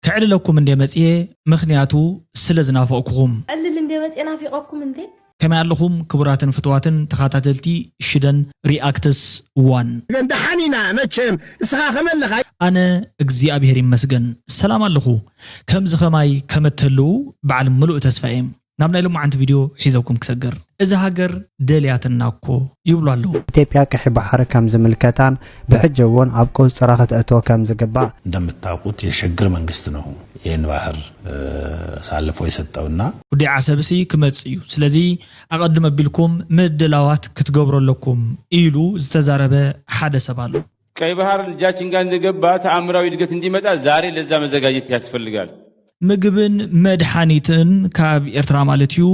كعل لكم اندي مصيه مخنياتو سلازنافقكم علل اندي مصيه نافقكم اندي كما ياللخم كبراتن فتواتن تخاتاتلتي شدن رياكتس 1 عند حنينا مچم اسخا خملخ انا اغزيابير يمسغن سلام عليكم كم زخماي كمتلو بعل ملؤ تسفايم نابنا لهم عند فيديو حيزوكم كسجر إذا هاجر دلياتنا كو يبلو له إثيوبيا كحب حركة زملكتان بحجون عبقو صراخة أتوا كم زجبا دم التاقوت يشجر من قستنه ينبحر سالفو يسطونا ودي عسبسي كمتصيو سلازي اقدم بلكم مدلاوات كتغبروا لكم إيلو زتزاربه حدث بالو كاي بحر الجاچن ጋር እንደገባ ተአምራዊ እድገት እንዲመጣ ዛሬ ለዛ መዘጋጀት ያስፈልጋል ምግብን መድኃኒትን ካብ ኤርትራ ማለትዩ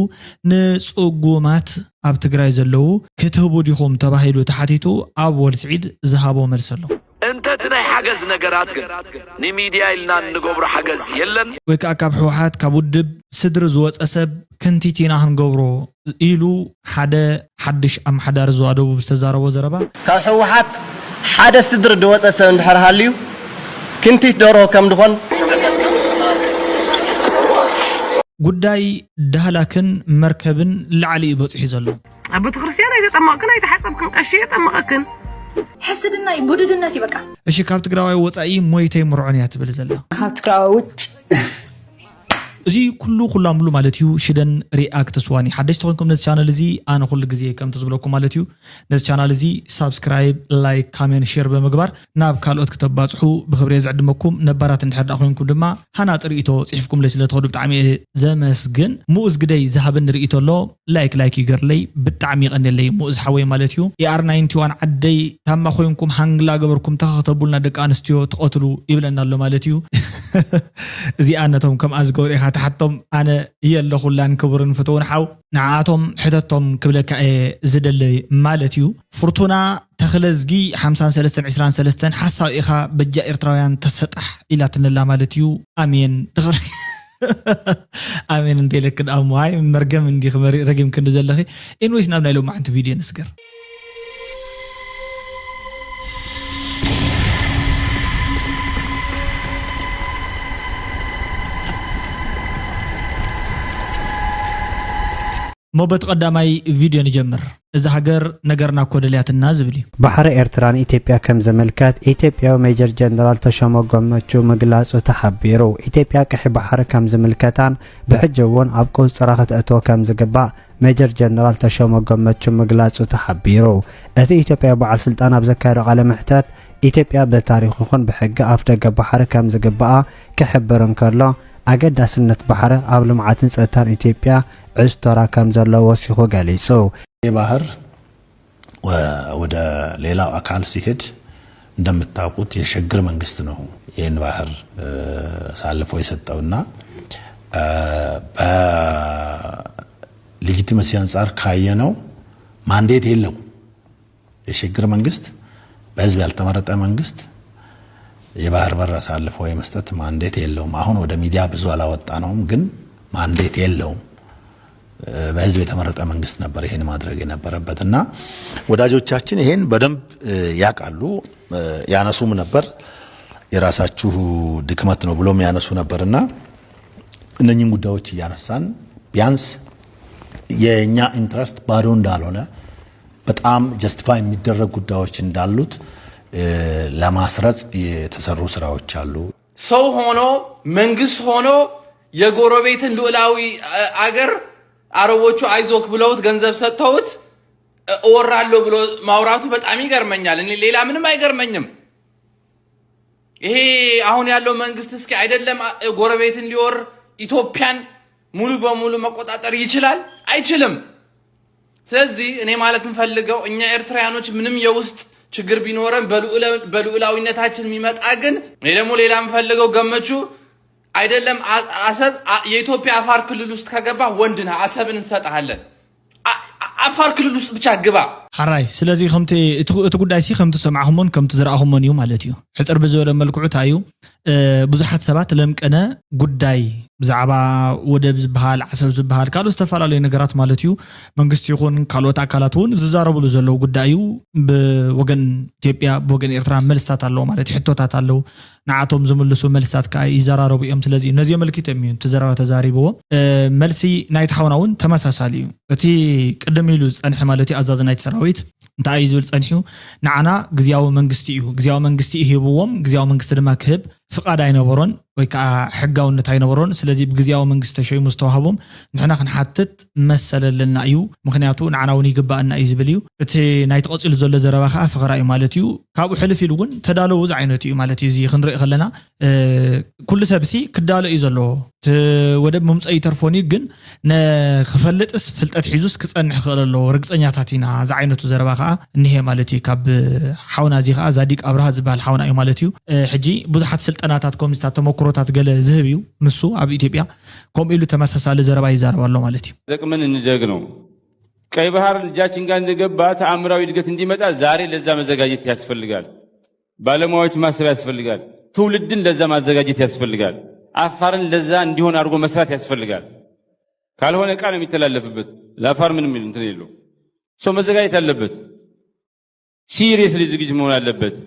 ንጽጉማት ኣብ ትግራይ ዘለው ክትህቡ ዲኹም ተባሂሉ ተሓቲቱ ኣብ ወልስዒድ ዝሃቦ መልሰሎ انت تناي حجز نجرات ني ميديا إلنا نجبر حجز يلن وكا كاب حوحات كابودب سدر زوات أسب كنتيتينا هنجبرو إيلو حدا حدش أم حدا رزوادو بستزارو وزربا كاب حوحات حدا سدر دوات أسب نحر هاليو كنتي دورو كم دخون قداي دهلاكن مركبن لعلي بوصحي زلو أبو تخرسيانا يتطمقنا يتحسبكن قشي يتطمقكن حسدنا يبوددنا تبقى እሺ ካብ ትግራዋይ ወጻኢ ሞይተይ ምርዖንያ ትብል ዘላ ካብ ትግራዋይ ውጭ እዚ ኩሉ ሙሉ ማለትዩ ሽደን ሪአክት ስዋኒ ሓደሽቲ ኮይንኩም ነዚ ቻናል እዚ ኣነ ኩሉ ግዜ ከም ትዝብለኩም ማለትዩ ነዚ ቻናል እዚ ሰብስክራይብ ላይክ ካሜንት ሼር በመግባር ናብ ካልኦት ከተባጽሑ ብኽብሪ ዝዕድመኩም ነባራት እንድሕዳ ኮይንኩም ድማ ሃናፅ ርእቶ ጽሒፍኩም ለይ ስለትኸዱ ብጣዕሚ ዘመስግን ሙኡዝ ግደይ ዝሃብን ርእቶ ኣሎ ላይክ ይገርለይ ብጣዕሚ ይቀንለይ ሙኡዝ ሓወይ ማለትዩ AR91 ዓደይ ታማ ኮይንኩም ሃንግላ ገበርኩም ተኸተቡልና ደቂ ኣንስትዮ ተቆትሉ ይብለና ኣሎ ማለትዩ እዚ ኣነቶም ከም ኣዝገበረ حتى أنا يلخلان كبرن فتون حاو نعاتهم حتتهم كبلك زدلي مالتيو فرتونا تخلزجي 53 حسا إخا بجا إرترايان تسطح إلى تنلا مالتيو آمين آمين انتي لك الأمواي مرقم اندي خبري رقم كنت زلخي إنويش نابنا لو معن فيديو نسكر مو بتقدمي فيديو نجمر إذا هاجر نجرنا كودليات النازبلي بحر إيرتران إثيوبيا كم زملكات إثيوبيا وميجر جنرال تشامو قمتشو مجلس وتحبيرو إثيوبيا كحب بحر كم زملكتان بحجون عبقو صراخة أتوا كم زجبا ميجر جنرال تشامو قمتشو مجلس وتحبيرو أتي إثيوبيا بعد سلطان بذكر على محتات إثيوبيا بتاريخهم بحق أفدق بحر كم زجبا كحبرن كارلا أجد سنة بحر قبل معتن سأتان إثيوبيا عسترا كم زلوا وسيخو قاليسو بحر ودا ليلا أكال سيهد دم التاقوت يشجر من قستنه ين بحر سالفو يسطونا ليجيتيمسي أنصار كاينو مانديت يلو يشجر من قست بحزب يالتمرت منقست የባህር በር አሳልፎ የመስጠት ማንዴት የለውም አሁን ወደ ሚዲያ ብዙ አላወጣነውም ግን ማንዴት የለውም በህዝብ የተመረጠ መንግስት ነበር ይሄን ማድረግ የነበረበትና ወዳጆቻችን ይሄን በደንብ ያቃሉ ያነሱም ነበር የራሳችሁ ድክመት ነው ብሎም ያነሱ ነበርና እነኚህን ጉዳዮች ያነሳን ቢያንስ የኛ ኢንትረስት ባዶ እንዳልሆነ በጣም ጀስቲፋይ የሚደረግ ጉዳዮች እንዳሉት ለማስረጽ የተሰሩ ስራዎች አሉ ሰው ሆኖ መንግስት ሆኖ የጎረቤትን ሉዓላዊ አገር አረቦቹ አይዞክ ብለውት ገንዘብ ሰጥተውት እወራለሁ ብሎ ማውራቱ በጣም ይገርመኛል እኔ ሌላ ምንም አይገርመኝም ይሄ አሁን ያለው መንግስት እስኪ አይደለም ጎረቤትን ሊወር ኢትዮጵያን ሙሉ በሙሉ መቆጣጠር ይችላል አይችልም ስለዚህ እኔ ማለት ምፈልገው እኛ ኤርትራያኖች ምንም የውስጥ ችግር ቢኖረን በሉዓላዊነታችን የሚመጣ ግን እኔ ደግሞ ሌላ ምፈልገው ገመቹ አይደለም አሰብ የኢትዮጵያ አፋር ክልል ውስጥ ከገባ ወንድና አሰብን እንሰጣለን አፋር ክልል ውስጥ ብቻ ግባ حراي سلازي خمتي تقول سي خمتي سمعهمون كم تزرعهمون يوم مالتيو حصر بزول ملكعو تايو ብዙሓት ሰባት ለምቀነ ጉዳይ ብዛዕባ ወደብ ዝበሃል ዓሰብ ዝበሃል ካልኦት ዝተፈላለዩ ነገራት ማለት እዩ መንግስቲ ይኹን ካልኦት አካላት እውን ዝዛረብሉ ዘለው ጉዳዩ ብወገን ኢትዮጵያ ብወገን ኤርትራ መልስታት አለው ማለት ሕቶታት አለው ንዓቶም ዝምልሱ መልስታት ካይ ይዘራረቡ እዮም ስለዚ ነዚ መልክቶም እዩ ተዘራባ ተዛሪብዎ መልሲ ናይ ተሓውናውን ተመሳሳሊ እዩ እቲ ቅድም ኢሉ ጸንሕ ማለት እዩ አዛዝ ናይ ሰራዊት እንታይ ዝብል ጸንሑ ንዓና ግዝያዊ መንግስቲ እዩ ግዝያዊ መንግስቲ ይህብዎም ግዝያዊ መንግስቲ ድማ ክህብ ፍቃድ አይነበሮን ወይ ከዓ ሕጋውነት አይነበሮን ስለዚ ብግዝያዊ መንግስቲ ተሸይሙ ዝተዋሃቦም ንሕና ክንሓትት መሰለልና እዩ ምክንያቱ ንዓናውን ይግባአና እዩ ዝብል እዩ እቲ ናይ ተቀፂሉ ዘሎ ዘረባ ከዓ ፍቅራ እዩ ማለት እዩ ካብኡ ሕልፍ ኢሉ እውን ተዳለዉ ዝዓይነት እዩ ማለት እዩ እዚ ክንርኢ ከለና ኩሉ ሰብሲ ክዳለ እዩ ዘሎ ወደብ መምፀይ ተርፎኒ ግን ንኽፈልጥስ ፍልጠት ሒዙስ ክጸንሕ ክእለሎ ርግፀኛታት ኢና ዝዓይነቱ ዘረባ ከዓ እንሄ ማለት እዩ ካብ ሓውና እዚ ከዓ ዛዲቅ አብርሃ ዝበሃል ሓውና እዩ ማለት እዩ ሕጂ ብዙሓት ስልጠናታት ኮሚስታት ተሞክሮታት ገለ ዝህብ እዩ ንሱ ኣብ ኢትዮጵያ ከም ኢሉ ተመሳሳሊ ዘረባ ይዛረብ ኣሎ ማለት እዩ ጥቅምን እንደግ ነው ቀይ ባህር ልጃችን ጋር እንደገባ ተአምራዊ እድገት እንዲመጣ ዛሬ ለዛ መዘጋጀት ያስፈልጋል ባለሙያዎች ማሰብ ያስፈልጋል ትውልድን ለዛ ማዘጋጀት ያስፈልጋል አፋርን ለዛ እንዲሆን አድርጎ መስራት ያስፈልጋል ካልሆነ ቃል የሚተላለፍበት ለአፋር ምንም እንትን የለው ሰው መዘጋጀት አለበት ሲሪየስሊ ዝግጅት መሆን አለበት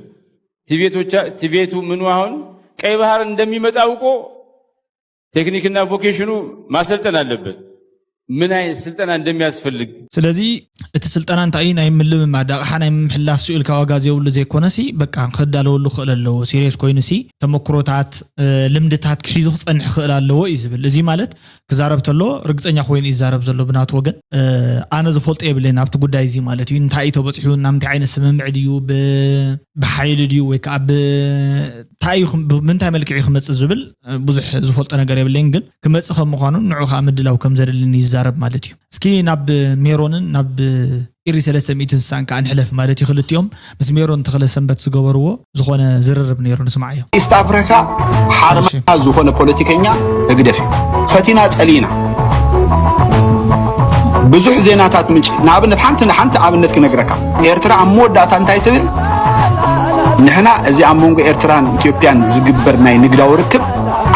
ቲቤቱ ምኑ አሁን ቀይ ባህር እንደሚመጣ አውቆ ቴክኒክና ቮኬሽኑ ማሰልጠን አለበት ምን አይነት ስልጠና እንደሚያስፈልግ ስለዚህ እቲ ስልጠና እንታይ ናይ ምልም ማዳቅሓ ናይ ምሕላፍ ስኡል ካዋጋዝ የውሉ ዘይኮነሲ በቃ ክዳለወሉ ክእለለው ሲሪየስ ኮይኑሲ ተሞክሮታት ልምድታት ክሒዙ ክጸንሕ ክእላለዎ ይዝብል እዚ ማለት ክዛረብ ተሎ ርግፀኛ ኮይኑ ይዛረብ ዘሎ ብናት ወገን ኣነ ዝፈልጥ የብለና ኣብቲ ጉዳይ እዚ ማለት እዩ እንታይ ተበጽሑ ናምቲ ዓይነት ስምምዕ ድዩ ብሓይል ድዩ ወይ ከዓ ብታይ ምንታይ መልክዕ ክመጽእ ዝብል ብዙሕ ዝፈልጥ ነገር የብለኝ ግን ክመጽእ ከም ምዃኑ ንዑ ከዓ ምድላው ከም ዘደልኒ ይዛረብ ማለት እዩ እስኪ ናብ ሜሮንን ናብ ኢሪ 360 ከዓ ንሕለፍ ማለት እዩ ክልቲኦም ምስ ሜሮን ተኽለ ሰንበት ዝገበርዎ ዝኾነ ዝርርብ ነይሩ ንስማዕ እዮም ኢስት አፍሪካ ሓርማ ዝኾነ ፖለቲከኛ እግደፍ ፈቲና ጸሊና ብዙሕ ዜናታት ምንጭ ንኣብነት ሓንቲ ኣብነት ክነግረካ ኤርትራ ኣብ መወዳእታ እንታይ ትብል ንሕና እዚ ኣብ መንጎ ኤርትራን ኢትዮጵያን ዝግበር ናይ ንግዳዊ ርክብ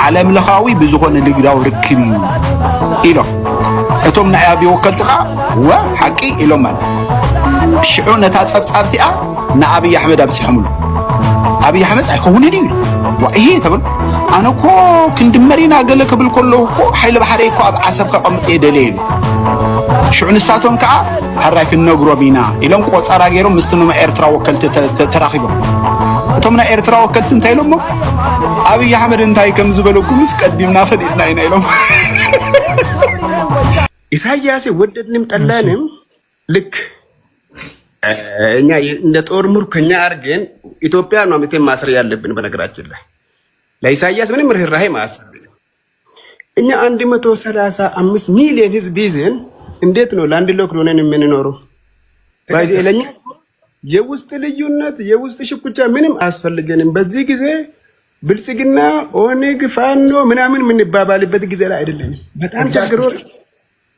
ዓለም ለኻዊ ብዝኾነ ንግዳዊ ርክብ እዩ ኢሎም እቶም ናይ ኣብይ ወከልትኻ ሓቂ ኢሎም ማለት ሽዑ ነታ ጸብጻብቲኣ ንኣብይ ኣሕመድ ኣብፅሐምሉ ኣብይ ኣሕመድ ኣይከውንን እዩ ይሄ ተብል ኣነ እኮ ክንድመሪና ገለ ክብል ከለሁ እኮ ሓይለ ባሕሪ እኮ ኣብ ዓሰብ ከቐምጥ የደለ ኢሉ ሽዑ ንሳቶም ከዓ ሓራይ ክነግሮም ኢና ኢሎም ቆፀራ ገይሮም ምስትኖም ኤርትራ ወከልቲ ተራኺቦም እቶም ናይ ኤርትራ ወከልቲ እንታይ ኢሎሞ ኣብይ ኣሕመድ እንታይ ከም ዝበለኩምስ ቀዲምና ፈሊጥና ኢና ኢሎም ኢሳያስ ወደድንም ጠላንም ልክ እኛ እንደ ጦር ምርኮኛ አርገን ኢትዮጵያ ነው ምንም ማስር ያለብን በነገራችን ላይ ለኢሳያስ ምንም ርህራሄ ማስር እኛ 135 ሚሊዮን ህዝብ ይዘን እንዴት ነው ለአንድ ሎክ ሆነን የምንኖረው ባይለኛ የውስጥ ልዩነት የውስጥ ሽኩቻ ምንም አስፈልገንም በዚህ ጊዜ ብልጽግና ኦኔግ ፋኖ ምናምን ምን ይባባልበት ጊዜ ላይ አይደለም በጣም ችግር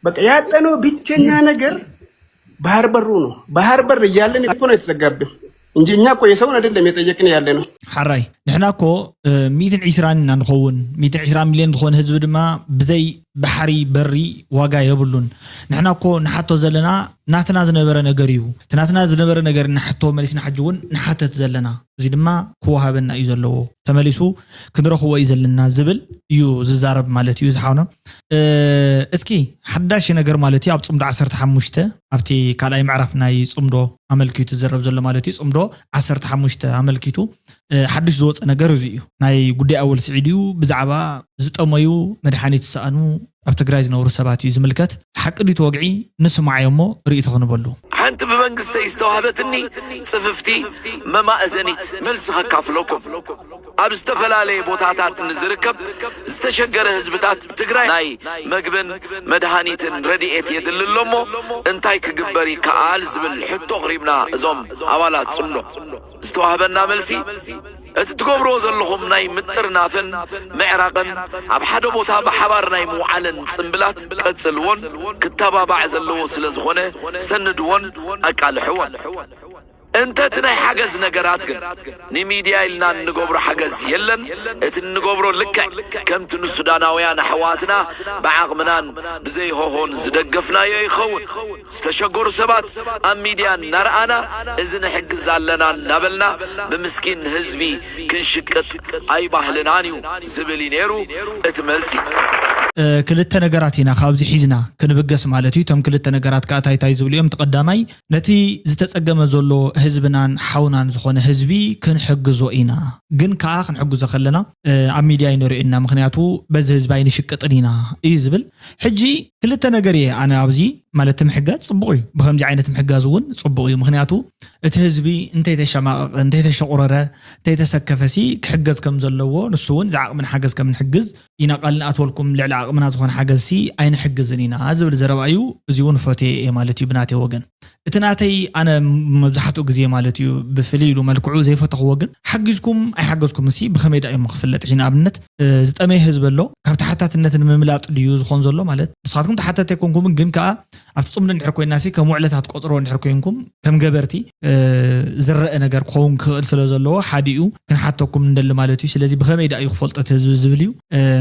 በቃ ያጠነው ብቸኛ ነገር ባህር በሩ ነው ባህር በር ያለን እኮ ነው የተዘጋብን እንጂ እኛ እኮ የሰውን አይደለም የጠየቅን ያለ ነው ሓራይ ንሕና እኮ 120 ንኸውን 120 ሚሊዮን ዝኾነ ህዝብ ድማ ብዘይ ባሕሪ በሪ ዋጋ የብሉን ንሕና እኮ ንሓቶ ዘለና ናትና ዝነበረ ነገር እዩ ናትና ዝነበረ ነገር ንሓቶ መሊስና ሕጂ እውን ንሓተት ዘለና እዚ ድማ ክወሃበና እዩ ዘለዎ ተመሊሱ ክንረኽቦ እዩ ዘለና ዝብል እዩ ዝዛረብ ማለት እዩ ዝሓውና እስኪ ሓዳሽ ነገር ማለት እዩ ኣብ ጽምዶ 15 ኣብቲ ካልኣይ ምዕራፍ ናይ ጽምዶ ኣመልኪቱ ዝረብ ዘሎ ማለት እዩ ጽምዶ 15 ኣመልኪቱ ሓድሽ ዝወፀ ነገር እዚ እዩ ናይ ጉዳይ ኣወል ስዒድ እዩ ብዛዕባ ዝጠመዩ መድሓኒት ሰኣኑ ኣብ ትግራይ ዝነብሩ ሰባት እዩ ዝምልከት ሓቂ ዲት ወግዒ ንስማዓዮሞ ርእይቶ ክንበሉ ሓንቲ ብመንግስተይ ዝተዋህበትኒ ጽፍፍቲ መማእዘኒት መልሲ ከካፍለኩም ኣብ ዝተፈላለየ ቦታታት ንዝርከብ ዝተሸገረ ህዝብታት ትግራይ ናይ መግብን መድሃኒትን ረድኤት የድልሎሞ እንታይ ክግበር ይከኣል ዝብል ሕቶ ቅሪብና እዞም ኣባላት ጽምዶ ዝተዋህበና መልሲ تقبرو زلهم ناي مترنافن معرقن اب حدا بوتا بحبار ناي موعلن صنبلات قصلون كتابا بعزلو سلازخونه سندون اقالحون انت تناي حجز نجرات ني ميديا لنا نقبرو حجز يلن ات نقبرو لك كم تن السوداناويان حواتنا بعقمنان بزي هون زدقفنا يخون استشقر سبات ام ميديا نرأنا اذن حجز لنا نبلنا بمسكين حزبي كنشقت اي ባህልናኒው ዝብል ነይሩ እትመልሲ ክልተ ነገራት ኢና ካብዚ ሒዝና ክንብገስ ማለት እዩ ቶም ክልተ ነገራት ካታይታይ ዝብሉ እዮም ተቀዳማይ ነቲ ዝተጸገመ ዘሎ ህዝብናን ሓውናን ዝኾነ ህዝቢ ክንሕግዞ ኢና ግን ከዓ ክንሕግዞ ከለና ኣብ ሚድያ ይነርኡና ምክንያቱ በዚ ህዝቢ ኣይንሽቅጥን ኢና እዩ ዝብል ሕጂ ክልተ ነገር እየ ኣነ ኣብዚ ማለት ምሕጋዝ ጽቡቕ እዩ ብከምዚ ዓይነት ምሕጋዝ እውን ጽቡቕ እዩ ምክንያቱ እቲ ህዝቢ እንታይ ተሸማቀ እንታይ ተሸቁረረ እንታይ ተሰከፈሲ ክሕገዝ ከም ዘለዎ ንሱ እውን ዝዓቅምን ሓገዝ ከም ንሕግዝ ኢና ቃልና ኣትወልኩም ልዕሊ ዓቅምና ዝኾነ ሓገዝሲ ኣይንሕግዝን ኢና ዝብል ዘረባ እዩ እዚ እውን ፈትየ ማለት እዩ ብናተይ ወገን እቲ ናተይ ኣነ መብዛሕትኡ ግዜ ማለት እዩ ብፍልይ ኢሉ መልክዑ ዘይፈተኽዎ ግን ሓጊዝኩም ኣይሓገዝኩም ሲ ብኸመይ ዳ እዮም ክፍለጥ ሒና ኣብነት ዝጠመይ ህዝብ ኣሎ ካብ ተሓታትነትን ምምላጥ ድዩ ዝኾን ዘሎ ማለት ንስኻትኩም ተሓታተ ይኮንኩም ግን ከዓ ኣብቲ ጽምዶ እንድሕር ኮይናሲ ከም ውዕለታት ቆፅሮ እንድሕር ኮይንኩም ከም ገበርቲ ዝረአ ነገር ክኸውን ክኽእል ስለ ዘለዎ ሓዲኡ ክንሓተኩም እንደሊ ማለት እዩ ስለዚ ብኸመይ ዳ እዩ ክፈልጦት ህዝቢ ዝብል እዩ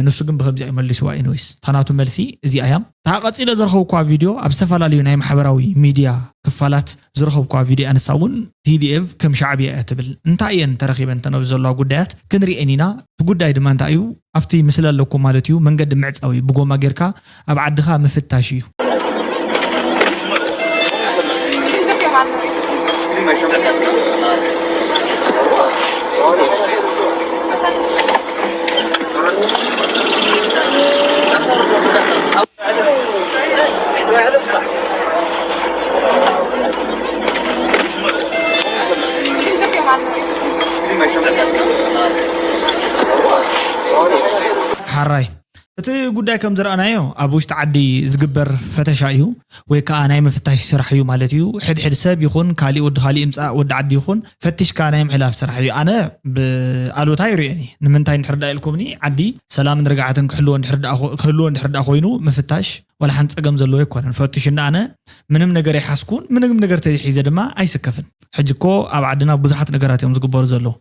ንሱ ግን ብኸምዚ ኣይመልስዋ ኢንወይስ ታናቱ መልሲ እዚኣ እያ ታቐፂለ ዝረኸብኳ ቪድዮ ኣብ ዝተፈላለዩ ናይ ማሕበራዊ ሚድያ ክፋላት ዝረኸብኳ ቪድዮ ኣነሳውን TDF ከም ሻዕብያ እያ ትብል እንታይ እየን ተረኺበን ተነብ ዘለዋ ጉዳያት ክንሪአን ኢና እቲ ጉዳይ ድማ እንታይ እዩ ኣብቲ ምስሊ ኣለኩም ማለት እዩ መንገዲ ምዕፃዊ ብጎማ ጌርካ ኣብ ዓድኻ ምፍታሽ እዩ حراي እቲ ጉዳይ ከም ዝረአናዮ ኣብ ውሽጢ ዓዲ ዝግበር ፈተሻ እዩ ወይ ከዓ ናይ መፍታሽ ስራሕ እዩ ማለት እዩ ሕድሕድ ሰብ ይኹን ካሊእ ወዲ ካሊእ እምፃእ ወዲ ዓዲ ይኹን ፈቲሽካ ናይ ምሕላፍ ስራሕ እዩ ኣነ ብኣሎታይ ርአኒ ንምንታይ ንሕርዳ ኢልኩምኒ ዓዲ ሰላምን ርግዓትን ክህልዎ እንድሕር ዳ ኮይኑ ምፍታሽ ولا حنت أجمع زلوا يكون فتشنا أنا منهم نجاري حسكون منهم نجار تريحي زي ما أي سكفن حجكو أبعدنا بزحت نجارات يوم زجبار زلوا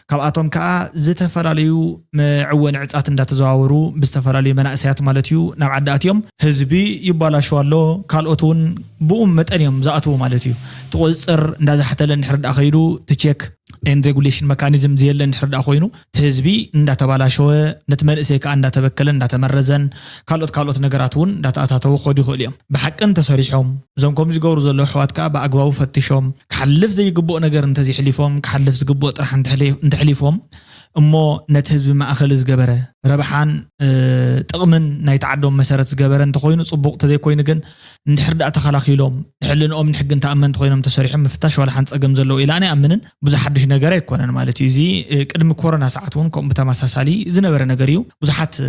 كأتوم كأ زت فراليو معون عزات ندات زواورو بستفرالي مناسيات مالتيو نعدات يوم حزبي يبالا شوالو كالأتون بوم متأنيم زاتو مالتيو تقول سر نداز حتى لنحرد أخيرو تشيك and regulation mechanism زيلا نحرد أخوينو تهزبي ندات بالا شوه نتمنى كأن ندات بكلن ندات مرزن كالوت نجاراتون ندات أتاتو خدي خليهم بحق أنت صريحهم زمكم زجور زلوا حوات كعب أجواو فتشهم كحلف زي جبوا نجار أنت زي حليفهم كحلف زي جبوا راح أنت حليفهم أما نتهز بما أخلص جبره ربحان تأمن نيتعدم مسارات جبره أنت خوينو صبوق تدي كوين جن نحرد أتخلقيلهم نحلن أم نحق أنت أمن خوينهم تصريحهم مفتاش ولا حنت أجمع زلوا إلى أنا أمنن بز حدش نجاري يكون أنا مالتي زي قدم كورونا ساعتون كم بتماسسالي زنبر نجاريو بزحت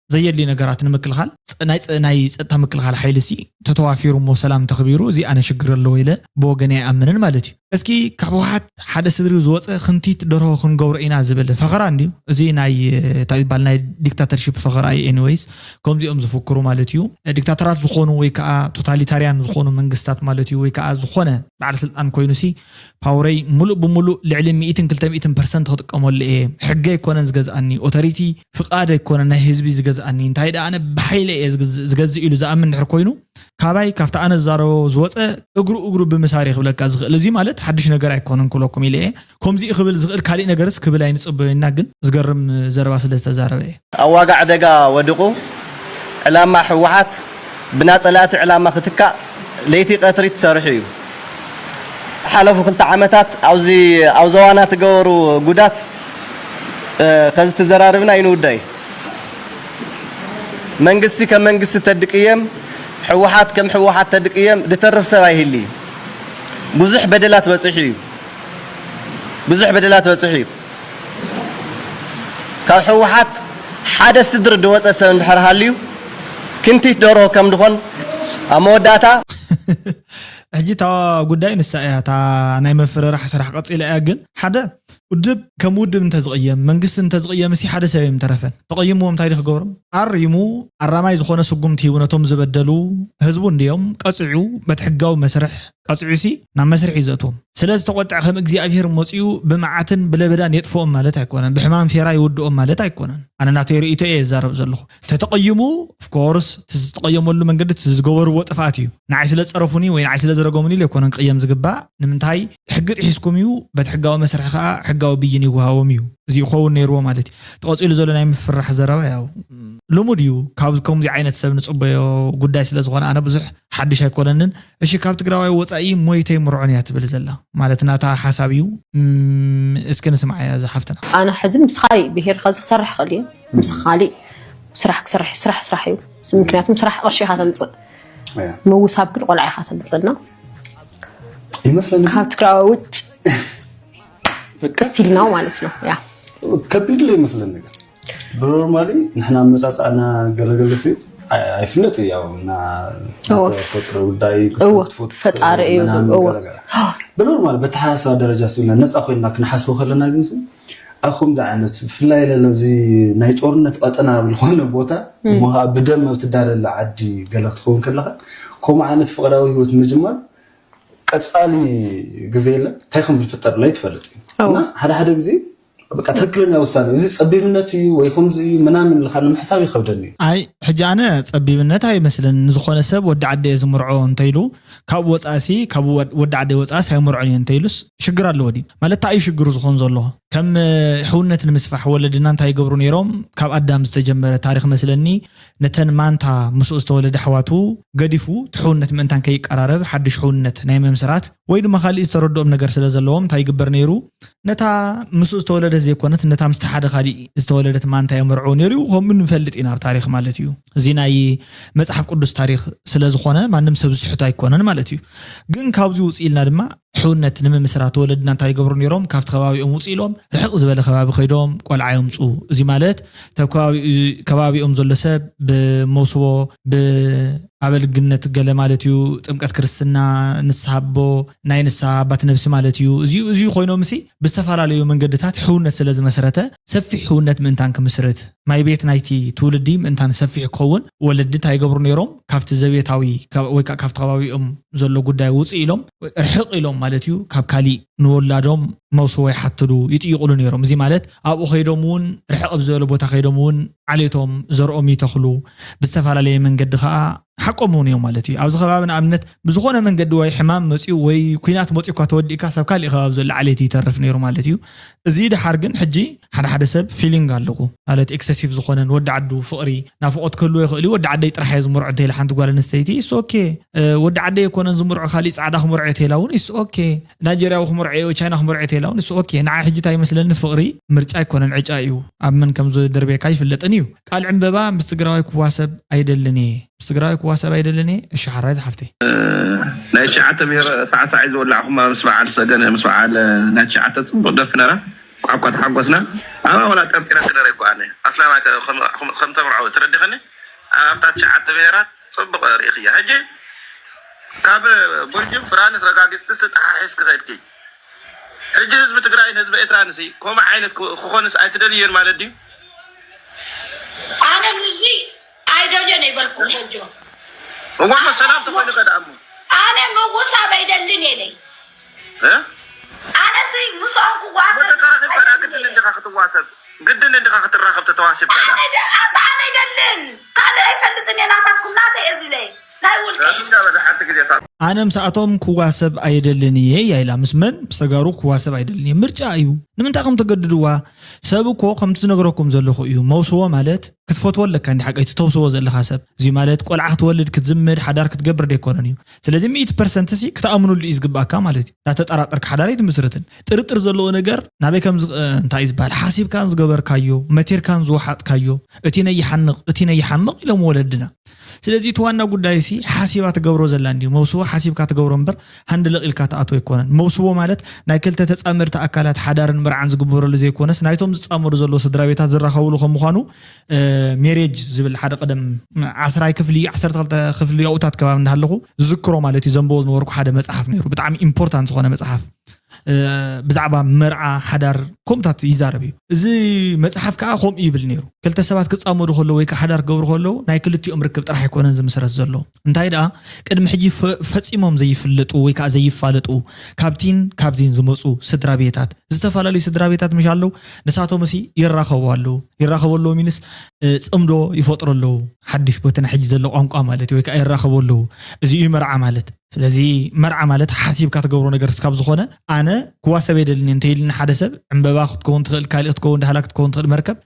زي اللي نجارات نمكل خال نايت تمكل خال حيلسي تتوافيرو مو سلام تخبيرو زي أنا شجر اللويلة بوجني أمنن مالتي اسكي كابوحات حدا سدري زوص خنتيت درو خن جور إنا زبل فخراندي زي ناي تايبالنا ديكتاتورشيب فخراي anyways كم زي زفكرو مالتيو ديكتاتورات زخونو ويكا توتاليتاريان زخونو منغستات مالتيو ويكا زخونه بعد سلطان كوينوسي باوري ملو بملو لعلم 200% تقامو لي حقه يكون زغزاني اوتوريتي فقاده يكون نا حزبي زغزاني انتي دا انا بحيله زغز يلو زامن دحر كوينو كاباي كافتا انا زارو زوصه اغرو بمساري خبلك ازغل لزي مالت حدش ነገር አይኮነን ኩሎኩም ኢለ ኮምዚ ይخبل ዝግል ካሊ ነገርስ ክብል አይንጽበይና ግን ዝገርም ዘረባ ስለተዛረበ አዋጋዕ ደጋ ወድቁ ዕላማ ሕወሓት ብናጸላት ዕላማ ክትካ ለይቲ ቀትሪ ትሰርሕ እዩ ሓለፉ ክልተ ዓመታት አውዘዋና ትገበሩ ጉዳት ከዚ ተዘራርብና ይንውዳይ መንግስቲ ከመንግስቲ ተድቅየም ሕወሓት ከም ሕወሓት ተድቅየም ድተርፍ ሰባይ ህሊ ብዙሕ በደላት በጽሒ ካብ ሕወሓት ሓደ ስድር ድወፀ ሰብ እንድሕር ሃልዩ ክንቲት ደርሆ ከም ድኾን ኣብ መወዳእታ ሕጂ ታ ጉዳይ ንሳእያ ታ ናይ መፍረራሕ ስራሕ ቀፂለ እያ ግን ሓደ ውድብ ከም ውድብ እንተዝቕየም መንግስቲ እንተዝቕየም ሲ ሓደ ሰብ ተረፈን ተቐይምዎም እንታይ ክገብሮም ኣሪሙ ኣራማይ ዝኾነ ስጉምቲ ነቶም ዝበደሉ ህዝቡ እንዲዮም ቀፅዑ በትሕጋዊ መስርሕ ቀፅዑ ሲ ናብ መስርሕ ይዘእትዎም ስለዚ ተቆጥዕ ከም እግዚኣብሔር መፅኡ ብመዓትን ብለበዳን የጥፍኦም ማለት ኣይኮነን ብሕማም ፌራ ይውድኦም ማለት ኣይኮነን ኣነ ናተይ ርእይቶ እየ ዝዛረብ ዘለኹ ተተቐይሙ ኦፍኮርስ ተተቐየመሉ መንገዲ ዝገበርዎ ጥፋት እዩ ንዓይ ስለ ፀረፉኒ ወይ ንዓይ ስለ ዝረገሙኒ ለይኮነን ቅየም ዝግባእ ንምንታይ ሕጊ ጥሒስኩም እዩ በትሕጋዊ መስርሕ ከዓ ሕጋዊ ብይን ይወሃቦም እዩ እዚ ይኸውን ነይርዎ ማለት እዩ ተቐፂሉ ዘሎ ናይ ምፍራሕ ዘረባ ያው ልሙድ እዩ ካብዚ ዓይነት ሰብ ንፅበዮ ጉዳይ ስለ ዝኾነ ኣነ ብዙሕ ሓድሽ ኣይኮነንን እሺ ካብ ትግራዋይ ወፃኢ ሞይተይ ምርዖን እያ ትብል ዘላ ማለት ናታ ሓሳብ እዩ እስኪ ንስምዓ እያ ዝሓፍትና ኣነ ሕዚ ምስ ካሊእ ብሄር ከዚ ክሰርሕ ይኽእል እየ ምስ ካሊእ ስራሕ ክሰርሕ ስራሕ እዩ ምክንያቱም ስራሕ ቅርሺ ኢኻ ተምፅእ ምውሳብ ግን ቆልዓ ኢኻ ተምፅእና ይመስለኒ ካብ ትግራዋይ ውጭ ስቲል ነው ማለት ነው ያ ከቢድ ላይ ይመስለኒ በኖርማሊ ንሕና መጻጻና ገለገለሲ አይፍለጥ ያውና ተፈጥሮ ጉዳይ ፈጣሪ እዩ በኖርማል በተሐሳሰ ደረጃ ስለና ነፃ ኮይና ክንሐስቦ ከለና ግን አኹም ዳዓነት ፍላይ ለዚ ናይ ጦርነት ቀጠና ብልኾነ ቦታ ሞሃ ብደም መብትዳለለ ዓዲ ገለክት ኾን ከለኻ ከም ዓይነት ፍቅራዊ ህይወት ምጅማር ቀጻሊ ግዜ የለ ታይኹም ብፍጠር ላይ ትፈልጥ እና ሓደ ግዜ በቃ ትክክለኛ ውሳኔ እዚ ጸቢብነት እዩ ወይ ከምዚ ምናምን ለኻነ ሕሳብ ይኸብደኒ አይ ሕጂ ኣነ ጸቢብነት ኣይመስልን ዝኾነ ሰብ ወዲ ዓደ ዝምርዖ እንተይሉ ካብ ወፃሲ ካብ ወዲ ዓደ ወፃሲ ኣይምርዖን እንተይሉስ ሽግር ኣለዎ ዲ ማለት ታይ ሽግሩ ዝኾን ዘሎ ከም ሕውነት ንምስፋሕ ወለድና እንታይ ይገብሩ ነይሮም ካብ ኣዳም ዝተጀመረ ታሪክ መስለኒ ነተን ማንታ ምስኡ ዝተወለደ ኣሕዋቱ ገዲፉ ትሕውነት ምእንታን ከይቀራረብ ሓድሽ ሕውነት ናይ መምስራት ወይ ድማ ካልእ ዝተረድኦም ነገር ስለ ዘለዎም እንታይ ይግበር ነይሩ ነታ ምስኡ ዝተወለደ ዘይኮነት ነታ ምስ ሓደ ካልእ ዝተወለደት ማንታ የምርዑ ነይሩ ከምኡ ንፈልጥ ኢና ኣብ ታሪክ ማለት እዩ እዚ ናይ መጽሓፍ ቅዱስ ታሪክ ስለ ዝኾነ ማንም ሰብ ዝሕቶ ኣይኮነን ማለት እዩ ግን ካብዚ ውፅኢልና ድማ ሕውነት ንምምስራት ወለድና እንታይ ይገብሩ ነይሮም ካብቲ ከባቢኦም ውፅኢሎም ርሕቕ ዝበለ ከባቢ ኸይዶም ቆልዓ የምፁ እዚ ማለት ከባቢኦም ዘሎ ሰብ ብመውስቦ ብኣበልግነት ገለ ማለት እዩ ጥምቀት ክርስትና ንስሓቦ ናይ ንስሓ ኣባት ነብሲ ማለት እዩ እዚ ኮይኖም ሲ ብዝተፈላለዩ መንገድታት ሕውነት ስለ ዝመሰረተ ሰፊሕ ሕውነት ምእንታን ክምስረት ማይ ቤት ናይቲ ትውልዲ ምእንታን ሰፊሕ ክኸውን ወለዲ እንታይ ይገብሩ ነይሮም ካብቲ ዘቤታዊ ወይ ካብቲ ከባቢኦም ዘሎ ጉዳይ ውፅኢሎም ርሕቕ ኢሎም ማለት እዩ ካብ ካሊእ ንወላዶም መውስቦ ይሓትሉ ይጥይቁሉ ነይሮም እዚ ማለት ኣብኡ ኸይዶም እውን ርሕቕ ዝበለ ቦታ ኸይዶም እውን ዓሌቶም ዘርኦም ይተኽሉ ብዝተፈላለየ መንገዲ ከዓ ሓቆሙን እዮም ማለት እዩ ኣብዚ ከባቢ ንኣብነት ብዝኾነ መንገዲ ወይ ሕማም መፅኡ ወይ ኩናት መፅኡ እኳ ተወዲእካ ሰብ ካሊእ ከባቢ ዘሎ ዓሌት ይተርፍ ነይሩ ማለት እዩ እዚ ድሓር ግን ሕጂ ሓደ ሰብ ፊሊንግ ኣለዎ ማለት ኤክሰሲቭ ዝኾነን ወዲ ዓዱ ፍቕሪ ናፍቆት ክህልዎ ይኽእል እዩ ወዲ ዓደይ ጥራሕ እየ ዝምርዖ እንተኢላ ሓንቲ ጓል ኣንስተይቲ ኢስ ኦኬ ወዲ ዓደይ ኣይኮነን ዝምርዖ ካሊእ ፃዕዳ ክምርዖ እንተኢላ እውን ኢስ ኦኬ ናይጀርያዊ ክምርዖ ወይ ቻይና ክምርዖ እንተኢላ እውን ኢስ ኦኬ ንዓይ ሕጂ እንታይ ይመስለኒ ፍቕሪ ምርጫ ኣይኮነን ዕጫ እዩ ኣብ መን ከም ዝደርቤካ ይፍለጥን እዩ ቃል ዕንበባ ምስ ትግራዋይ ክዋሰብ ኣይደልን እየ ምስ ትግራዋይ ክዋሰብ ኣይደልን እየ እሺ ሓራይ ተሓፍተ ናይ ሸዓተ ብሄር ሳዕሳዒ ዝወላዕኹም ምስ በዓል ሰገነ ምስ በዓል ናይ ሸዓተ ፅቡቅ ደፍነራ ቋንቋ ተሓጎስና ኣማ ወላ ጠርጢረ ክነረ ይኳኣነ ኣስላማ ከም ተምርዖ ትረዲኸኒ ኣብታ ሸዓተ ብሄራት ፅቡቅ ርኢኽያ ሕጂ ካብ ቦልጅም ፍራንስ ረጋጊፅስ ተሓሒስ ክኸድኪ ሕጂ ህዝቢ ትግራይን ህዝቢ ኤርትራንሲ ከምኡ ዓይነት ክኾንስ ኣይትደልዮን ማለት ድዩ ኣነ ምዚ ኣይደልዮን ይበልኩም ሕጂ ወሞ ሰላም ተኾይኑ ከዳእሙ ኣነ መጎሳብ ኣይደልን የለይ ኣነ ሲ ምስኦም ክዋሰብ ግድን እንዲኻ ክትዋሰብ ግድን እንዲኻ ክትራኸብ ተተዋሲብ ኣነ ኣይደልን ካልእ ኣይፈልጥን እየ ናታትኩም ናተይ እዚለይ ናይ ውልቀ ኣነ ምስኣቶም ክዋሰብ ኣይደልን እየ ያኢላ ምስ መን ምስ ተጋሩ ክዋሰብ ኣይደልን እየ ምርጫ እዩ ንምንታይ ከም ተገድድዋ ሰብ እኮ ከምቲ ዝነገረኩም ዘለኹ እዩ መውስቦ ማለት ክትፈትዎ ኣለካ እንዲ ሓቀይ ትተውስቦ ዘለኻ ሰብ እዚ ማለት ቆልዓ ክትወልድ ክትዝምድ ሓዳር ክትገብር ደይኮነን እዩ ስለዚ 100% ሲ ክትኣምኑሉ እዩ ዝግባእካ ማለት እዩ ናተጠራጠርካ ሓዳር ኣይትምስርትን ጥርጥር ዘለዎ ነገር ናበይ ከም እንታይ እዩ ዝበሃል ሓሲብካን ዝገበርካዮ መቴርካን ዝወሓጥካዮ እቲ ነይሓንቕ እቲ ነይሓምቕ ኢሎም ወለድና ስለዚህ ተዋና ጉዳይ ሲ ሓሲባ ተገብሮ ዘላ እንዲ መውስቦ ሓሲብካ ተገብሮ እምበር ሃንድ ለቂልካ ተኣቶ ይኮነን መውስቦ ማለት ናይ ክልተ ተጻምርቲ ኣካላት ሓዳርን ምርዓን ዝግበረሉ ዘይኮነስ ናይቶም ዝጻመሩ ዘሎ ስድራቤታት ዝራኸብሉ ከም ምዃኑ ሜሬጅ ዝብል ሓደ ቀደም 10 ክፍሊ 12 ክፍሊ ኣውታት ከባቢ እንዳሃለኹ ዝዝክሮ ማለት እዩ ዘንብቦ ዝነበርኩ ሓደ መጽሓፍ ነይሩ ብጣዕሚ ኢምፖርታንት ዝኾነ መጽሓፍ ብዛዕባ መርዓ ሓዳር ከምታት ይዛረብ እዩ እዚ መጽሓፍ ከዓ ከምኡ ይብል ነይሩ ክልተ ሰባት ክጻመዱ ከለዉ ወይ ከዓ ሓዳር ክገብሩ ከለዉ ናይ ክልቲኦም ርክብ ጥራሕ ኣይኮነን ዝምስረት ዘሎ እንታይ ደኣ ቅድሚ ሕጂ ፈጺሞም ዘይፍለጡ ወይ ከዓ ዘይፋለጡ ካብዚን ዝመፁ ስድራ ቤታት ዝተፈላለዩ ስድራ ቤታት ምሽ ኣለዉ ንሳቶም እሲ ይራኸቡ ኣለዉ ሚንስ ጽምዶ ይፈጥሩ ኣለዉ ሓድሽ ቦተና ሕጂ ዘሎ ቋንቋ ማለት ወይ ከዓ ይራኸቡ ኣለዉ እዚ እዩ መርዓ ማለት ስለዚ መርዓ ማለት ሓሲብካ ተገብሮ ነገር ስካብ ዝኾነ ኣነ ክዋሰብ የደልኒ እንተይልና ሓደ ሰብ ዕምበባ ክትከውን ትኽእል ካልእ ክትከውን ዳህላክ ክትከውን ትኽእል መርከብ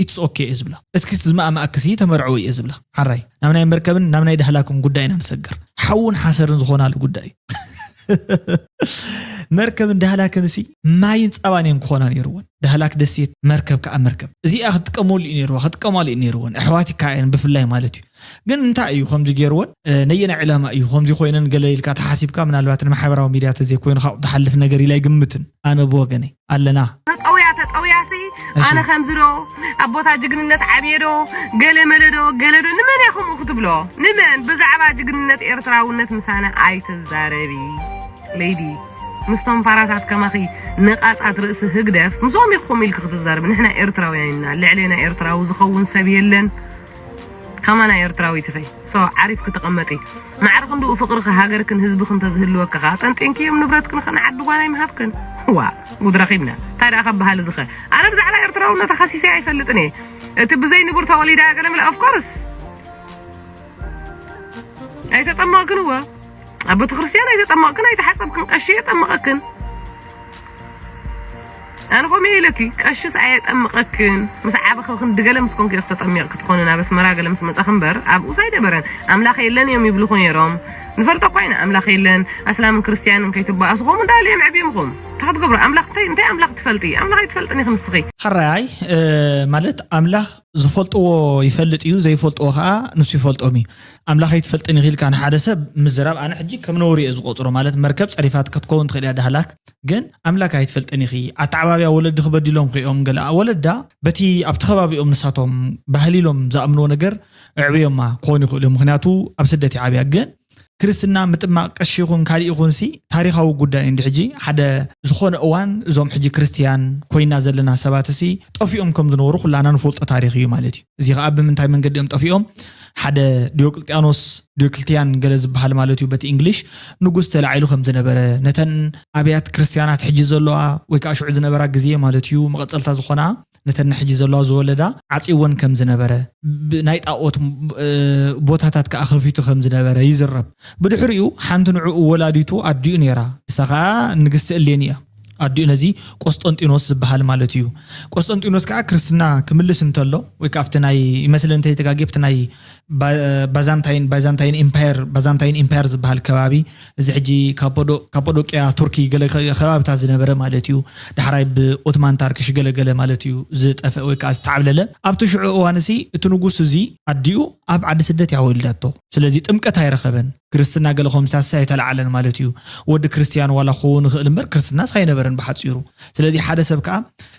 ኢትስ ኦኬ ዝብላ እስኪ ዝማእማእክሲ ተመርዑ እየ ዝብላ ሓራይ ናብ ናይ መርከብን ናብ ናይ ዳህላኩም ጉዳይ ኢና ንሰገር ሓውን ሓሰርን ዝኾናሉ ጉዳይ مركب دهلاك نسي ما ينصابانين كونا نيروون دهلاك دسيت مركب كأ مركب زي أخذ كمول إنيرو أخذ كمال إنيروون أحواتي كائن بفلاي مالتي جن أنت أيو خمس جيروون نينا علامة أيو خمس خوينا نقليل كات حاسب كامل الوقت المحاورة وميديات زي كوين خاطر تحلف نجاري لا جمتن أنا بوجني قالنا أوياسي أنا خمسرو أبو تاجقنت عبيرو قال ملدو نمن يا خم أختبلو نمن بزعبا جقنت إرتراونت مسانا عيت الزاربي ليدي مستنفرات كماخي نقاس رأس هقدف مزوم يخوم يلك تزارب نحنا إرتراوينا اللي علينا إرتراو زخون سبيلن كمان إرتراوي تفي سو عارف كتقمتي ما عارف ندو فقر هاجر كن حزب كن تزهلوا كغات أنت إنك يوم نبرت كن خنا عدو وانا يمهبكن هو ودرخيبنا ترى أخب هالزخة أنا بزعل إرتراو نتخصصي عيفلتني تبزين نبرت وليدا كلام الأفكارس أي تطمع كنوا أبو تخرسيان أي تطمع كن أي تحسب كن أشياء تطمع كن أنا قومي لكي أشياء سعيد أمقكن مسعابة خلقن دقالة مسكون كي أختطمع كتخوننا بس مراقلة مسمت أخنبر أبو سايدة برن أملاخي اللان يوم يبلغون يروم نفرطا قوينا أملاخي اللان أسلام كريستيان كي تبا أصغوم دالي يمعبيهم غوم تحط قبر أملاخ انتي أملاخ تفلتي أملاخ يتفلتني خمسخي حراي مالت أملاخ زفلتو يفلت إيو زي فلتو خا نسو يفلتو مي أملاخ يتفلتني غيل كان حادثة مزراب أنا حجي كم نوري إزغوطرو مالت مركب صريفات كتكون تخلي هذا هلاك جن أملاك يتفلتني خي أتعبابي ولد خبدي لهم خي أم قال ولد دا بتي أبتخبابي أم نساتهم بهلي لهم زأمنو نجر عبيهم ما كوني خلهم خناتو أبسدتي عبيا جن كريستنا متما قشيخون كالي يخونسي تاريخاو قدان اندي حجي حدا زخون اوان زوم حجي كريستيان كوينا زلنا سباتسي طفيهم كم زنورو خلانا نفولط تاريخي مالتي زي غاب من تاي من قدام طفيهم حدا ديوكلتيان جلز بحال مالتي بتي انجليش نغوس تلعيلو خم زنبره نتن ابيات كريستيانات حجي زلوا ويكا شوع زنبره غزيه مالتيو مقصلتا زخونا نتن حجي زلوا زولدا عصيون كم زنبره نايت اوت بوتاتات كاخفيتو خم زنبره يزرب بدحريو حانت نعو ولاديتو اديو نيرا سخا نغست الينيا اديو نزي قسطنطينوس بحال مالتيو قسطنطينوس كا كريستنا كملس انتلو ወይ ካፍተናይ ይመስለን ተይተጋገብተናይ ባዛንታይን ኢምፓየር ዝበሃል ከባቢ እዚ ሕጂ ካፖዶቅያ ቱርኪ ገለ ከባቢታት ዝነበረ ማለትዩ ዳሕራይ ብኦቶማን ታርክሽ ገለገለ ማለትዩ ዝጠፈ ወይ ከዓ ዝተዓብለለ ኣብቲ ሽዑ እዋንሲ እቲ ንጉስ እዚ ኣዲኡ ኣብ ዓዲ ስደት ያወልዳቶ ስለዚ ጥምቀት ኣይረኸበን ክርስትና ገለኹም ሳሳይ ተላዓለን ማለትዩ ወዲ ክርስቲያን ዋላ ኾን ይኽእል እምበር ክርስትና ሳይነበረን በሓፂሩ ስለዚ ሓደ ሰብ ከዓ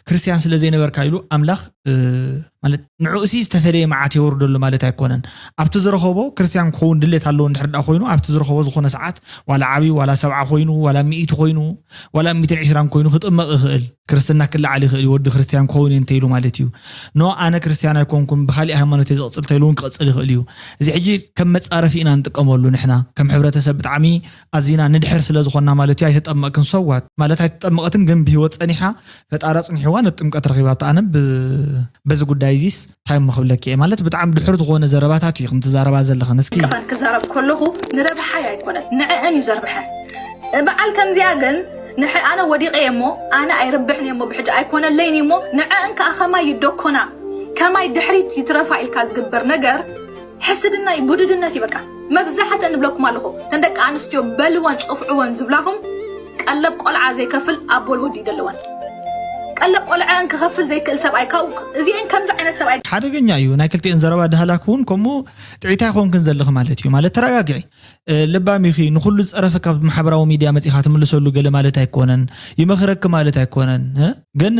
ክርስቲያን ስለዘይነበርካ ኢሉ ኣምላኽ ማለት ንዑሲ ዝተፈለየ መዓት ይወርደሉ ማለት ኣይኮነን ኣብቲ ዝረኸቦ ክርስቲያን ክኸውን ድሌት ኣለዎ እንድሕር ዳ ኮይኑ ኣብቲ ዝረኸቦ ዝኾነ ሰዓት ዋላ ዓቢ ዋላ 70 ኮይኑ ዋላ 100 ኮይኑ ዋላ 120 ኮይኑ ክጥመቕ ይኽእል ክርስትና ክላዓል ይኽእል ወዲ ክርስቲያን ክኸውን እንተይሉ ማለት እዩ ኖ ኣነ ክርስቲያን ኣይኮንኩም ብኻሊእ ሃይማኖት ዝቕፅል ተይሉን ክቕፅል ይኽእል እዩ እዚ ሕጂ ከም መጻረፊ ኢና ንጥቀመሉ ንሕና ከም ሕብረተሰብ ብጣዕሚ ኣዚና ንድሕር ስለ ዝኾንና ማለት እዩ ኣይተጠመቕን ሰዋት ማለት ኣይተጠመቐትን ግን ብሂወት ፀኒሓ ፈጣሪ ፅኒሕዋ ንጥምቀት ረኺባታ ኣነ በዚ ጉዳይ ዚስ ታይም መኽብለኪ ማለት ብጣዕሚ ድሕር ዝኾነ ዘረባታት እዩ ክንትዛረባ ዘለኻ እስኪ ክዛረብ ከለኹ ንረብሓይ ኣይኮነን ንዕአን እዩ ዘርብሐ በዓል ከምዚኣ ግን أنا وديق يمو أنا أيربحني يمو بحج أيكون اللين يمو نعانك أخما يدوكونا كما يدحريت يترفع الكاز قبر نجر حسدنا يبوددنا تبكى مبزحة أن بلوك مالهم عندك أنستيو بلوان صفعوان زبلهم قلب قلعة زي كفل أبو الهدي دلوان ቀለብ ቆልዓን ክኸፍል ዘይክእል ሰብኣይ ካብ እዚአን ከምዚ ዓይነት ሰብኣይ ሓደገኛ እዩ ናይ ክልቲአን ዘረባ ድሃላክውን ከምኡ ጥዒታ ይኮንክን ዘለኽ ማለት እዩ ማለት ተረጋግዒ ልባሚኺ ንኩሉ ዝፀረፈ ካብ ማሕበራዊ ሚድያ መፂኻ ትምልሰሉ ገለ ማለት ኣይኮነን ይመኽረክ ማለት ኣይኮነን ግን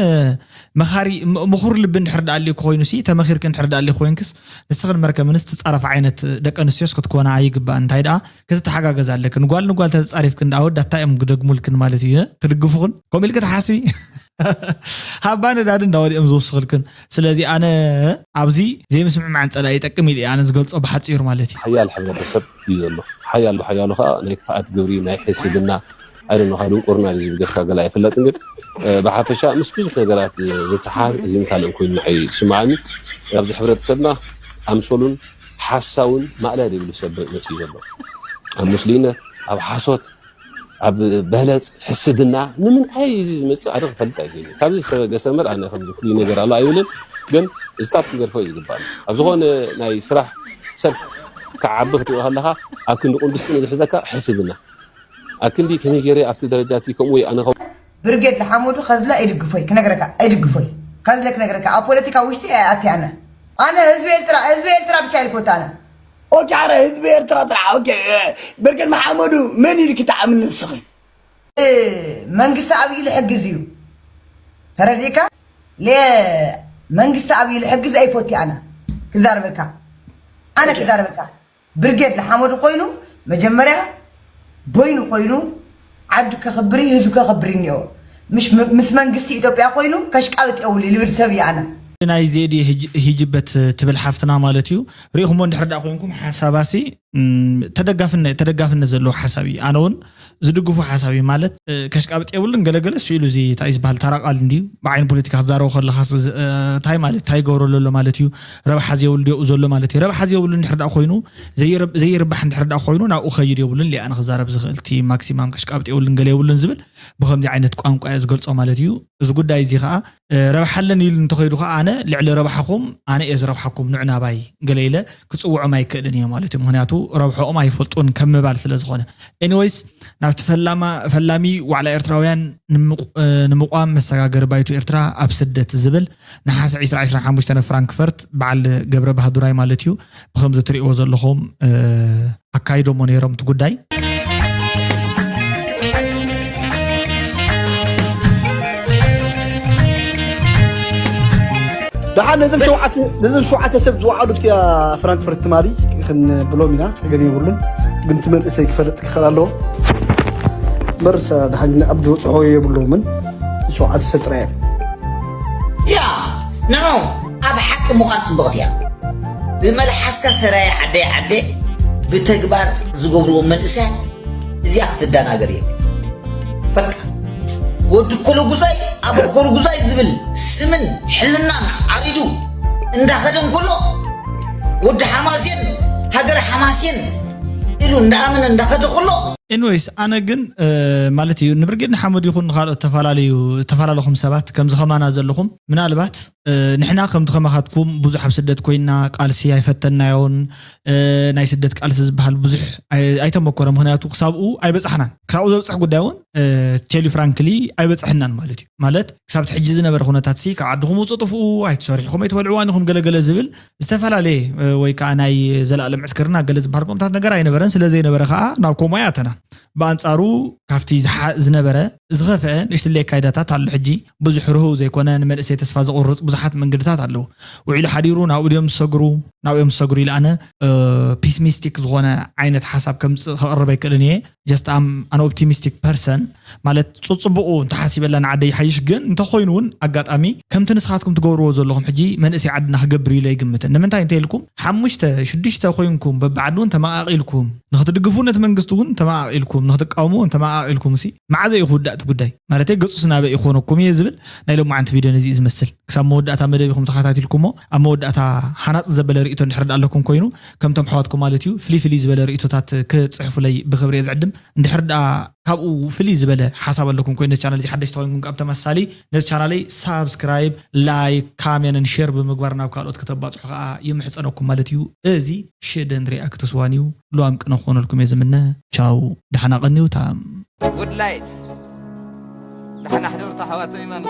መኻሪ ምኹር ልብ እንድሕር ዳኣልዩ ኮይኑሲ ተመኺርክ እንድሕር ዳኣልዩ ኮይንክስ ንስኽን መርከብንስ ትፃረፍ ዓይነት ደቂ ኣንስትዮስ ክትኮና ኣይግባእ እንታይ ደኣ ክትተሓጋገዝ ኣለክን ጓል ንጓል ተፃሪፍክን ኣወዳታ እዮም ክደግሙልክን ማለት እዩ ክድግፉኽን ከምኡ ኢልክ ተሓስቢ ሃባነ ዳድ እንዳወዲኦም ዝውስኽልክን ስለዚ ኣነ ኣብዚ ዘይምስምዕ ማዕንፀላ ይጠቅም ኢለ ኣነ ዝገልፆ ብሓፂሩ ማለት እዩ ሓያል ሕብረተሰብ እዩ ዘሎ ሓያሉ ከዓ ናይ ክፍኣት ግብሪ ናይ ሕስድና ኣይደን ካሉ ቁርና ዝብገስካ ገላ ይፍለጥን ግን ብሓፈሻ ምስ ብዙሕ ነገራት ዝተሓዝ እዚን ካልእን ኮይኑ ንዓይ ስማዓኒ ኣብዚ ሕብረተሰብና ኣምሶሉን ሓሳውን ማእለድ ይብሉ ሰብ መፅኡ ዘሎ ኣብ ሙስሊምነት ኣብ ሓሶት ኣብ በለፅ ሕስድና ንምንታይ እዚ ዝመፅእ ኣነ ክፈልጥ ኣይክእልን ካብዚ ዝተበገሰ እምበር ኣነ ከም ፍሉይ ነገር ኣሎ ኣይብልን ግን ዝታት ክገርፎ እዩ ዝግባእ ኣብ ዝኾነ ናይ ስራሕ ሰብ ክዓቢ ክትሪኦ ከለካ ኣብ ክንዲ ቅዱስን ዝሕዘካ ሕስድና ኣብ ክንዲ ከመይ ገይረ ኣብቲ ደረጃቲ ከምኡ ወይ ኣነ ብርጌድ ለሓሙዱ ከዝላ ይድግፎይ ክነግረካ ኣይድግፎይ ከዝለ ክነግረካ ኣብ ፖለቲካ ውሽጢ ኣቲ ኣነ ህዝቢ ኤርትራ ብቻ ይልፎት ኣነ اوكي على حزب ارترا طلع اوكي بركن محمدو من اللي كتعمل السخي منقست ابي الحجزيو ترديكا ليه منقست ابي الحجز اي فوتي انا كزاربكا برجيت لحمد قوينو مجمريا بوينو قوينو عبد كخبري هزو كخبرينيو مش منقستي ايتوبيا قوينو كشقاوت اولي اللي بتسوي انا ናይ ዜዲ ሂጅበት ትብል ሓፍትና ማለት እዩ ሪኢኹሞ እንድሕር ዳ ኮይንኩም ሓሳባሲ ተደጋፍነት ዘለዎ ሓሳብ እዩ ኣነ እውን ዝድግፉ ሓሳብ እዩ ማለት ከሽቃብጥ የብሉን ገለገለ እሱ ኢሉ እዚ እንታይ ዝበሃል ተራቃል እንድዩ ብዓይኒ ፖለቲካ ክዛረቡ ከለካ እንታይ ማለት እንታይ ገብረሉ ኣሎ ማለት እዩ ረብሓ ዘየብሉ ዲኡ ዘሎ ማለት እዩ ረብሓ ዘየብሉ እንድሕር ዳ ኮይኑ ዘይርባሕ እንድሕር ዳ ኮይኑ ናብኡ ኸይድ የብሉን ሊኣነ ክዛረብ ዝኽእል እቲ ማክሲማም ከሽቃብጥ የብሉን ገለ የብሉን ዝብል ብከምዚ ዓይነት ቋንቋ ዝገልፆ ማለት እዩ እዚ ጉዳይ እዚ ከዓ ረብሓለን ኢሉ እንተኸይዱ ከዓ ኣነ ልዕሊ ረብሓኩም ኣነ እየ ዝረብሓኩም ንዕናባይ ገለ ኢለ ክፅውዖም ኣይክእልን እየ ማለት እዩ ምክንያቱ ረብሖኦም ኣይፈልጡን ከም ምባል ስለ ዝኾነ ኤኒዌይስ ናብቲ ፈላሚ ዋዕላ ኤርትራውያን ንምቋም መሰጋገሪ ባይቱ ኤርትራ ኣብ ስደት ዝብል ነሓሰ 2025 ፍራንክፈርት በዓል ገብረ ባህዱራይ ማለት እዩ ብከምዚ ትሪእዎ ዘለኹም ኣካይዶሞ ነይሮም እቲ ጉዳይ دحان نزم شوعة سب زوعدو في فرانكفورت مالي خن بلومينا تجني يقولون بنت من إسيك فرت خلالو برس دحان أبدو صحوي يقولون من شوعة سب تريان يا نعم أب حق مقانس بغتيا بما الحسك سرايا عدي بتكبر زقورو من إسان زياخت الدانا قريب بك ود كل جزاي أبو كل جزاي زبل سمن حلنا عريجو إنده خدم كله ود حماسين هجر حماسين إلو نأمن إنده خدم كله ኤንዌይስ ኣነ ግን ማለት እዩ ንብርጌድ ንሓመድ ይኹን ካልኦት ተፈላለኹም ሰባት ከም ዝኸማና ዘለኹም ምናልባት ንሕና ከምቲ ከመኻትኩም ብዙሕ ኣብ ስደት ኮይና ቃልሲ ኣይፈተናዮን ናይ ስደት ቃልሲ ዝበሃል ብዙሕ ኣይተመኮረ ምክንያቱ ክሳብኡ ኣይበፅሕናን ክሳብኡ ዘብፅሕ ጉዳይ እውን ቴሊ ፍራንክሊ ኣይበፅሕናን ማለት እዩ ማለት ክሳብ ትሕጂ ዝነበረ ኩነታት ሲ ካብ ዓድኹም ውፅእ ጥፍኡ ኣይትሰሪሕኩም ኣይትበልዕዋን ኢኹም ገለገለ ዝብል ዝተፈላለየ ወይ ከዓ ናይ ዘለኣለም ዕስክርና ገለ ዝበሃል ከምታት ነገር ኣይነበረን ስለዘይነበረ ከዓ ናብ ኮሞያ ኣተና በአንጻሩ ካፍቲ ዝነበረ ዝኸፍአ ንእሽትለይ ካይዳታት አሉ ሕጂ ብዙሕ ርህው ዘይኮነ ንመልእሰይ ተስፋ ዘቑርፅ ብዙሓት መንገድታት ኣለዉ ውዒሉ ሓዲሩ ናብኦም ዝሰግሩ ኢልኣነ ፒስሚስቲክ ዝኾነ ዓይነት ሓሳብ ከምፅእ ከቕርብ ኣይክእልን እየ ጀስት ኣን ኦፕቲሚስቲክ ፐርሰን ማለት ፅቡቁ እንተሓሲበላ ንዓደይ ሓይሽ ግን እንተኮይኑ እውን ኣጋጣሚ ከምቲ ንስኻትኩም ትገብርዎ ዘለኹም ሕጂ መንእሰይ ዓድና ክገብር ኢሉ ኣይግምትን ንምንታይ እንተኢልኩም 5-6 ኮይንኩም በብዓዱ እውን ተመቃቂልኩም ንኽትድግፉ ነቲ መንግስቲ እውን ተመቃቂልኩም ንኽትቃወሙ እውን ተመቃቂልኩም ሲ መዓዘ ይኹዳእ እቲ ጉዳይ ማለት ገፁስ ናበይ ይኾነኩም እየ ዝብል ናይ ሎማዓንቲ ቪድዮ ነዚ ዝመስል ክሳብ መወዳእታ መደብ ኢኹም ተኸታቲልኩሞ ኣብ መወዳእታ ሓናፅ ዘበለ ርእቶ እንድሕር ኣለኩም ኮይኑ ከምቶም ኣሕዋትኩም ማለት እዩ ፍልይ ዝበለ ርእቶታት ክፅሕፉለይ ብክብሪ እየ ዝዕድም እንድሕር ካብኡ ፍልይ ዝበለ ሓሳብ ኣለኩም ኮይኑ ነዚ ቻናል እዚ ሓደሽቲ ኮይንኩም ካብ ተመሳሊ ነዚ ቻናለይ ሳብስክራይብ ላይክ ካሜንን ሼር ብምግባር ናብ ካልኦት ከተባፅሑ ከዓ ይምሕፀነኩም ማለት እዩ እዚ ሽደን ሪኣክት ስዋን እዩ ሎዋም ቅነ ክኾነልኩም እየ ዝምነ ቻው ደሓና ቀኒው ታም Wood light. نحن نحضر تحوات إيمان